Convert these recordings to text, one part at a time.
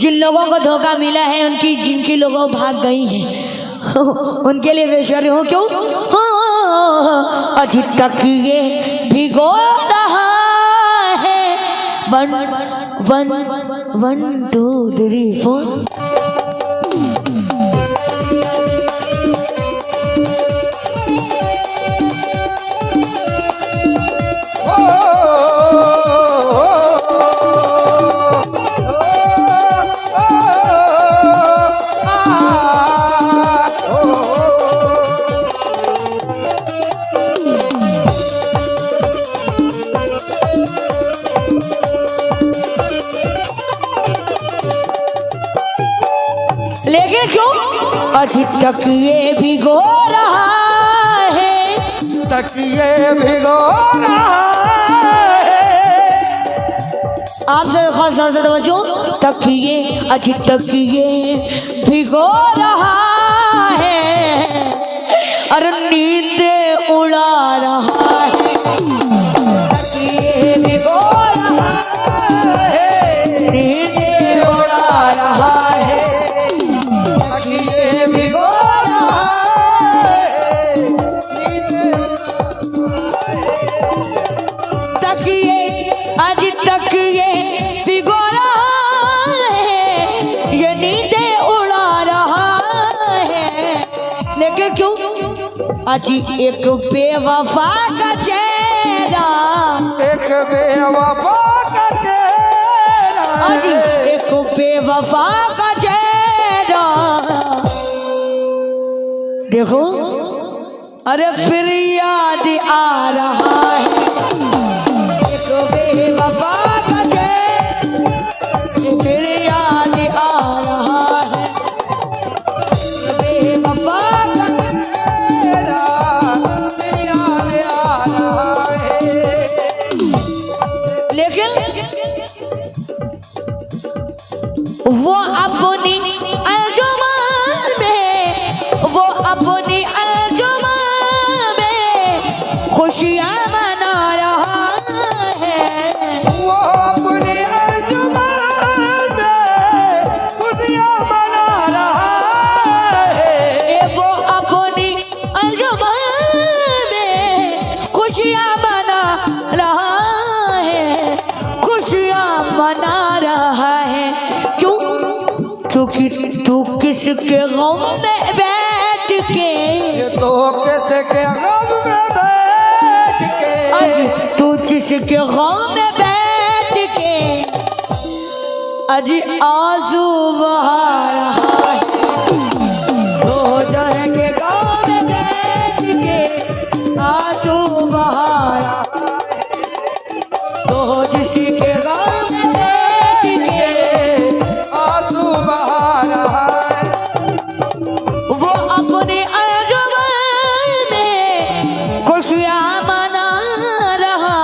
जिन लोगों को धोखा मिला है उनकी जिनकी लोगों भाग गई हैं उनके लिए पेश कर रही हूँ। क्यों? अजी तक ये भिगो रहा है 1 1 2 3 4 लेकिन क्यों? अजी तकिए भिगो रहा है, तकिए भिगो रहा है। आप जरा खास से बच्चों, तकिए अजी तकिए भिगो रहा है और नींद उड़ा रहा है। तकिए भिगो रहा है, नींद उड़ा रहा है। अजी एक बेवफा का चेहरा, एक बेवफा का चेहरा, अजी एक बेवफा का चेहरा देखो, अरे फिर याद आ रहा है। एक बेवफा का चेहरा फिर याद आ रहा है। बेवफा वो अपनी अंजुमन में, वो अपनी अंजुमन में खुशियाँ मना रहा है। वो अपनी अंजुमन में खुशियाँ मना रहा है। वो अपनी अंजुमन में खुशियाँ मना रहा है, खुशियाँ मना रहा है। क्योंकि तू किसके गम में बैठ के, तो किसके गम में बैठ के, तू जिसके गम में बैठ के अजी आंसू बहा रहा है। रो जाएंगे गम में बैठ के आंसू बहा रहा है। तो जिसके गम में बैठ के आंसू बहा रहा है। वो अपने अंजुमन में खुशियाँ मना रहा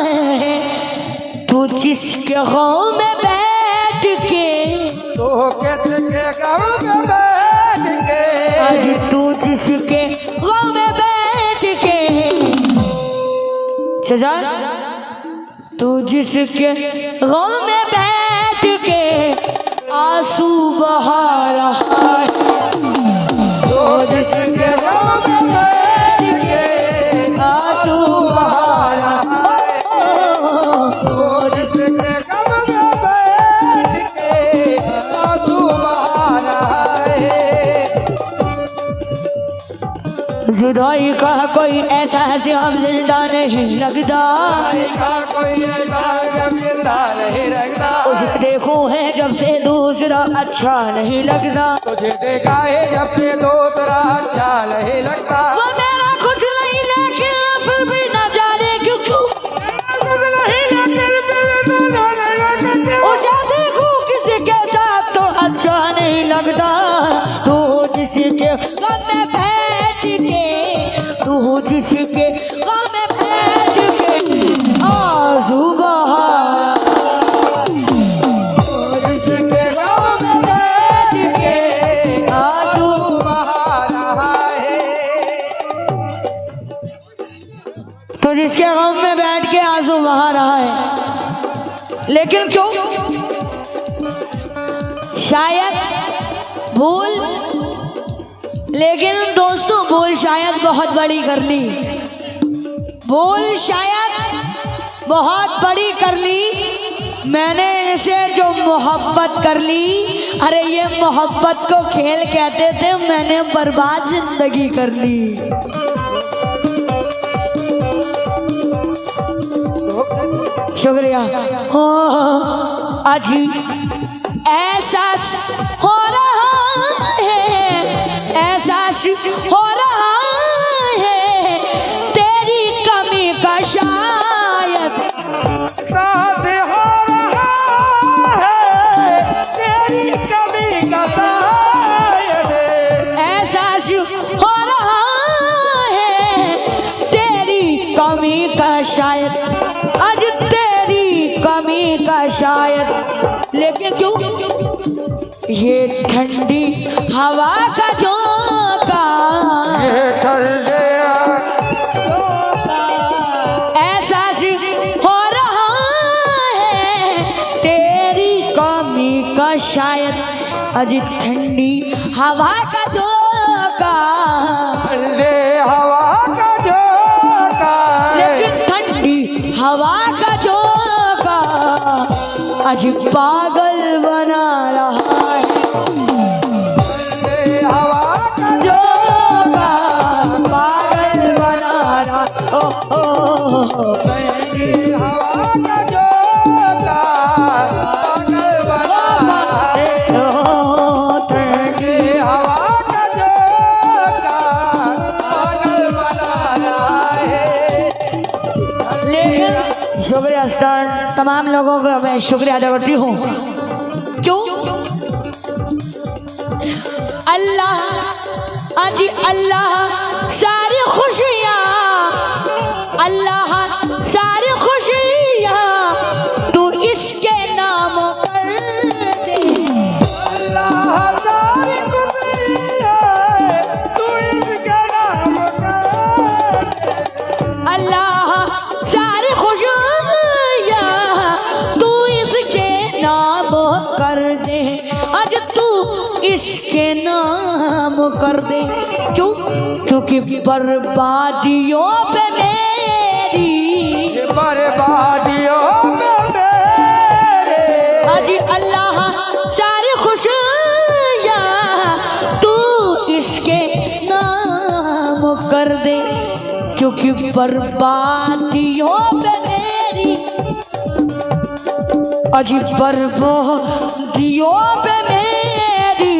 है। तू जिसके गम में बैठ के, तो किसके गम में बैठ के, आज तू जिसके गम में बैठ के, सजा तू जिसके गम में बैठ के आंसू बहा रहा है। तो जिसके गम में बैठ के आंसू बहा रहा है। तो जिसके गम में बैठ के आंसू बहा रहा है। जुदाई का कोई ऐसा हम जिंदा नहीं लगता, कोई ऐसा जब जिंदा नहीं लगता। उसे देखो है जब से दूसरा अच्छा नहीं लगता। तुझे देखा है जब से दूसरा अच्छा नहीं लगता। वो मेरा कुछ नहीं लेकिन फिर भी न जाने क्यों क्यों देखो किसी के साथ तो अच्छा नहीं लगता। तू जिसके गम में बैठ के, तू जिसके गम में बैठ के आंसू बहा, जिसके गम में बैठ के आंसू बहा रहा है। तो जिसके गम में बैठ के आंसू बहा रहा है। लेकिन क्यों? शायद भूल, लेकिन दोस्तों भूल शायद बहुत बड़ी कर ली, भूल शायद बहुत बड़ी कर ली मैंने इसे जो मोहब्बत कर ली। अरे ये मोहब्बत को खेल कहते थे, मैंने बर्बाद जिंदगी कर ली। शुक्रिया। हो आज एहसास हो रहा है, एहसास हो रहा है तेरी कमी का शायद, साथ हो रहा है तेरी कमी का शायद, एहसास हो रहा है तेरी कमी का शायद, आज तेरी कमी का शायद। लेकिन क्यों ये ठंडी हवा का झोंका, ये ठंडे एहसास हो रहा है तेरी कमी का शायद, आज ठंडी हवा का झोंका, ठंडे हवा का झोंका, लेकिन ठंडी हवा का झोंका आज पागल बना रहा है, ठंडे हवा का झोंका, पागल बना रहा। ठंडी हवा का झोंका, पागल बना है, ठंडी हवा का झोंका, पागल बना रहा है। लेकिन शुक्रिया स्टार तमाम लोगों का मैं शुक्रिया अदा करती हूँ। क्यों? अल्लाह अजी अल्लाह सारी खुशियाँ, अल्लाह सारी खुशियाँ तू इसके नाम कर दे, अल्लाह सारी खुशियाँ तू इसके नाम कर दे, अल्लाह सारी खुशियाँ तू इसके नाम कर दे, आज तू इसके नाम कर दे। क्यों? क्योंकि बर्बादियों पे मेरी, ये बर्बादियों में मेरे, आज अल्लाह सारी खुशियाँ तू इसके नाम कर दे, क्योंकि बर्बादियों पे मेरी, आज बर्बादियों पे मेरी,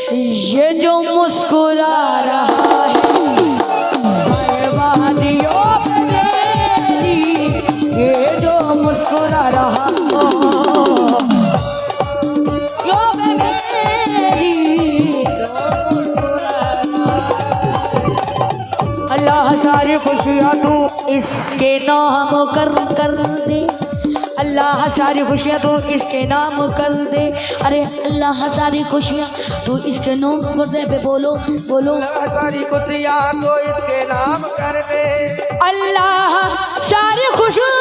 ये जो मुस्कुरा रहा है बर्बादियों पे मेरी, ये जो मुस्कुरा रहा यो पे मेरी, अल्लाह सारी खुशियाँ तू इसके नाम कर दे, अल्लाह सारी खुशियाँ तू इसके नाम कर दे, अरे अल्लाह सारी खुशियाँ तू इसके नाम कर दे। पे बोलो बोलो, अल्लाह सारी खुशियाँ तो इसके नाम कर दे, अल्लाह सारी खुशियाँ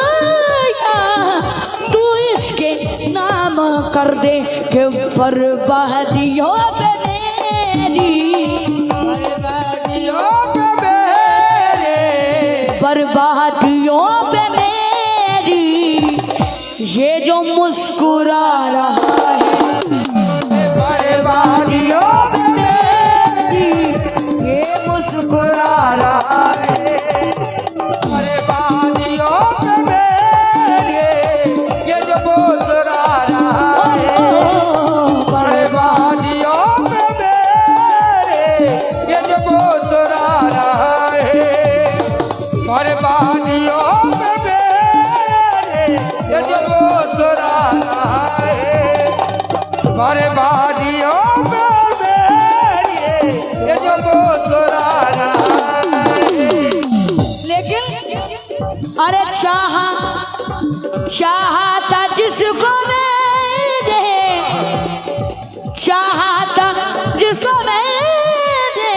तू इसके नाम कर दे, कि बर्बादियों पे मेरी, बर्बादियों में मेरे, बर्बादियों पे मेरी, ये जो मुस्कुरा रहा है बर्बादियों में मेरी, ये मुस्कुरा रहा है, बर्बादियों में मेरे, ये जो मुस्कुरा रहा है, बर्बादियों में मेरे, ये जो मुस्कुरा रहा है, बर्बादियों में मेरे, ये जो मुस्कुरा रहा है, बर्बादियों में मेरे, ये जो मुस्कुरा रहा है। लेकिन अरे चाहता जिसको मैंने, चाहता जिसको मैंने,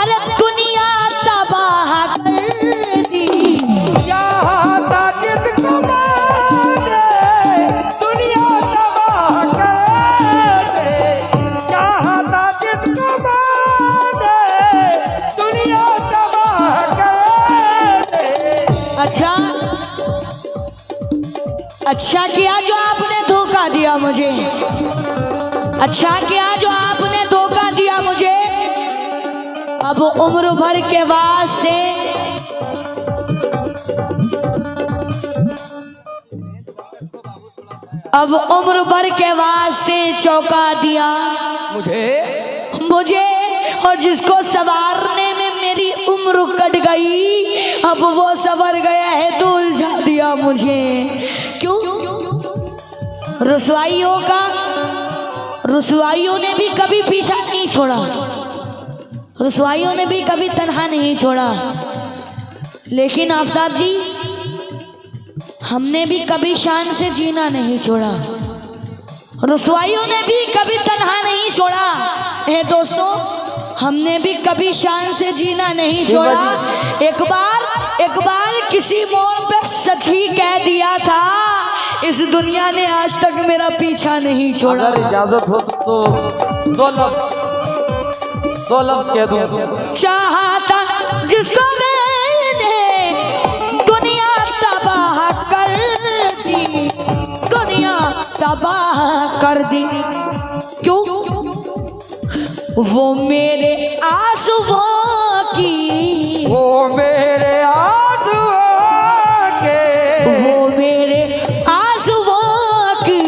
अरे दुनिया तबाह कर दी, चाहता जिसको मैंने दुनिया तबाह अच्छा किया जो आपने धोखा दिया मुझे, अच्छा किया जो आपने धोखा दिया मुझे। अब उम्र भर के वास्ते अब उम्र भर के वास्ते चौंका दिया मुझे, और जिसको सवारने में मेरी उम्र कट गई अब वो सवर गया है तो उलझा दिया मुझे। क्यों? रुसवाइयों ने भी कभी पीछा नहीं छोड़ा, रुसवाइयों ने भी कभी तन्हा नहीं छोड़ा। लेकिन आफताब जी हमने भी कभी शान से जीना नहीं छोड़ा, रुसवाइयों ने भी कभी तन्हा नहीं छोड़ा। हे दोस्तों हमने भी कभी शान से जीना नहीं छोड़ा। एक बार किसी मोड़ पे सच ही कह दिया था, इस दुनिया ने आज तक मेरा पीछा नहीं छोड़ा। अगर इजाजत हो तो दो लफ्ज़ कह दूं। चाहता जिसको मैंने दुनिया तबाह कर दी, दुनिया तबाह कर दी। क्यों? वो मेरे आंसुओं की, वो मेरे आंसुओं के, वो मेरे आंसुओं की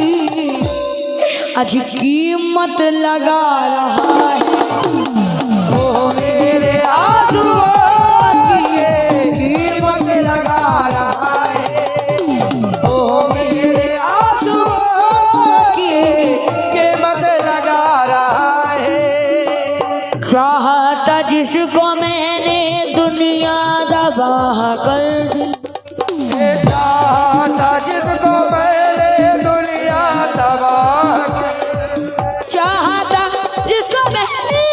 आज कीमत लगा रहा है। वो मेरे आंसुओं की कीमत लगा रहा है। वो मेरे आंसुओं की कीमत लगा रहा है। चाहता जिसको मैंने दुनिया तबाह कर दी, चाहता जिसको मैंने दुनिया तबाह कर, चाहता जिसको मैंने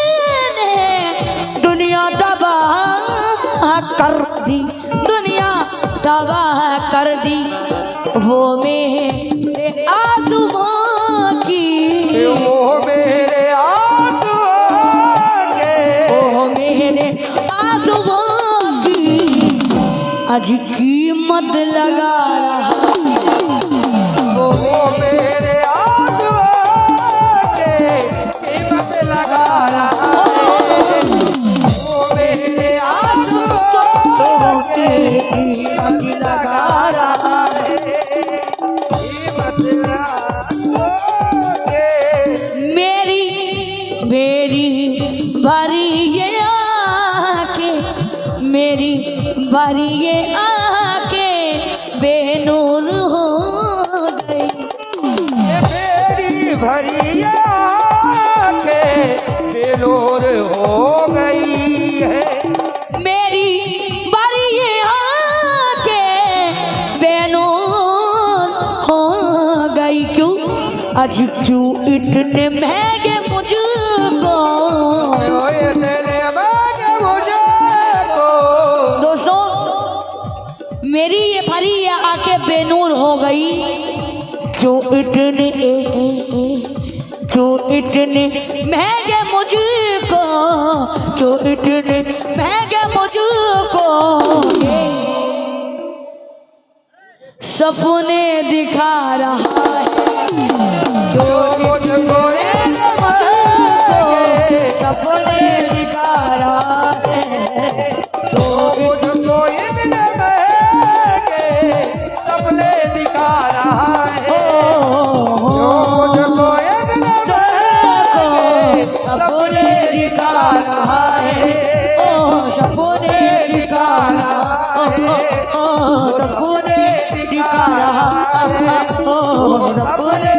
दुनिया तबाह कर दी, दुनिया तबाह कर दी। वो मेरे आंसुओं की, वो मेरे आंसुओं के, वो मेरे आंसुओं की आज कीमत लगा रहा। वो मेरे आंसुओं के कीमत लगा रहा है। वो मेरे आंसुओं के कीमत लगा रहा है। कीमत आंसुओं के। मेरी बारी ये आके, मेरी बारी ये आके बेनूर हो गई। मेरी भरी आंखें बेनूर हो गई है। मेरी बारी ये आके बेनूर हो गई। क्यों? आज क्यों इतने महंगे मुझको, दोस्तों मेरी ये भरी ये आके बेनूर हो गई। जो इतने महंगे मुझको, जो इतने महंगे मुझको सपने दिखा रहा है। जो मुझको सपने दिखा रहा है, मुझको इतने महंगे सपने दिखा रहा है। मुझको इतने महंगे सपने दिखा रहा है। सपने दिखा रहा है, सपने दिखा रहा है, सपने